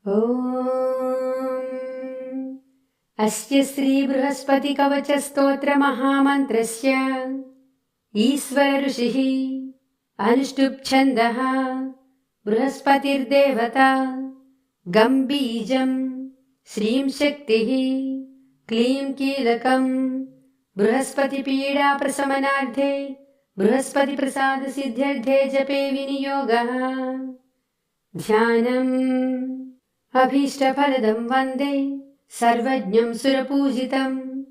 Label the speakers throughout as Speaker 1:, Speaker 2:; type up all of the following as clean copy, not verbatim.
Speaker 1: ॐ अस्य श्रीबृहस्पतिकवचस्तोत्रमहामन्त्रस्य ईश्वर ऋषिः अनुष्टुप् छन्दः बृहस्पतिर्देवता गं बीजं श्रीं शक्तिः क्लीं कीलकं बृहस्पतिपीडाप्रशमनार्थे बृहस्पतिप्रसादसिद्ध्यर्थे जपे विनियोगः। ध्यानम् अभीष्टफलदं वन्दे सर्वज्ञं सुरपूजितम्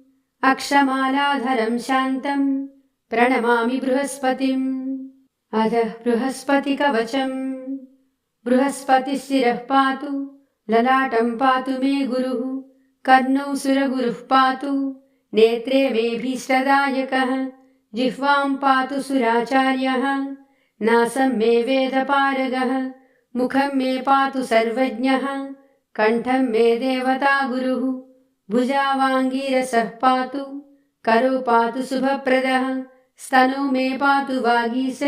Speaker 1: अक्षमालाधरं शान्तं प्रणमामि बृहस्पतिम्। अधः बृहस्पतिकवचम्। बृहस्पतिशिरः पातु ललाटं पातु मे गुरुः कर्णौ सुरगुरुः पातु नेत्रे मे भीष्टदायकः जिह्वां पातु सुराचार्यः नासं मे वेदपारगः मुखं मे पातु सर्वज्ञः कण्ठं मे देवता गुरुः भुजावाङ्गीरसः पातु करो पातु शुभप्रदः स्तनो मे पातु वागीश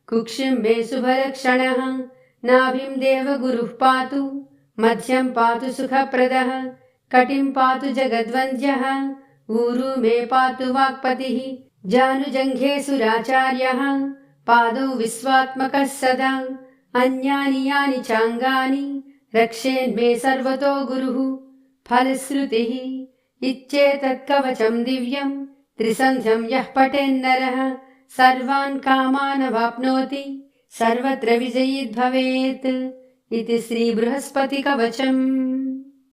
Speaker 1: कुक्षिं मे शुभलक्षणः नाभिं देवगुरुः पातु मध्यं पातु सुखप्रदः कटिं पातु जगद्वन्द्यः ऊरु मे पातु वाक्पतिः जानुजङ्घे सुराचार्यः पादौ विश्वात्मकः सदा अन्यानि यानि चाङ्गानि रक्षेन्मे सर्वतो गुरुः। फलश्रुतिः इत्येतत्कवचं दिव्यं त्रिसन्ध्यं यः पठेन्नरः सर्वान् कामानवाप्नोति सर्वत्र विजयी भवेत् इति श्रीबृहस्पतिकवचम्।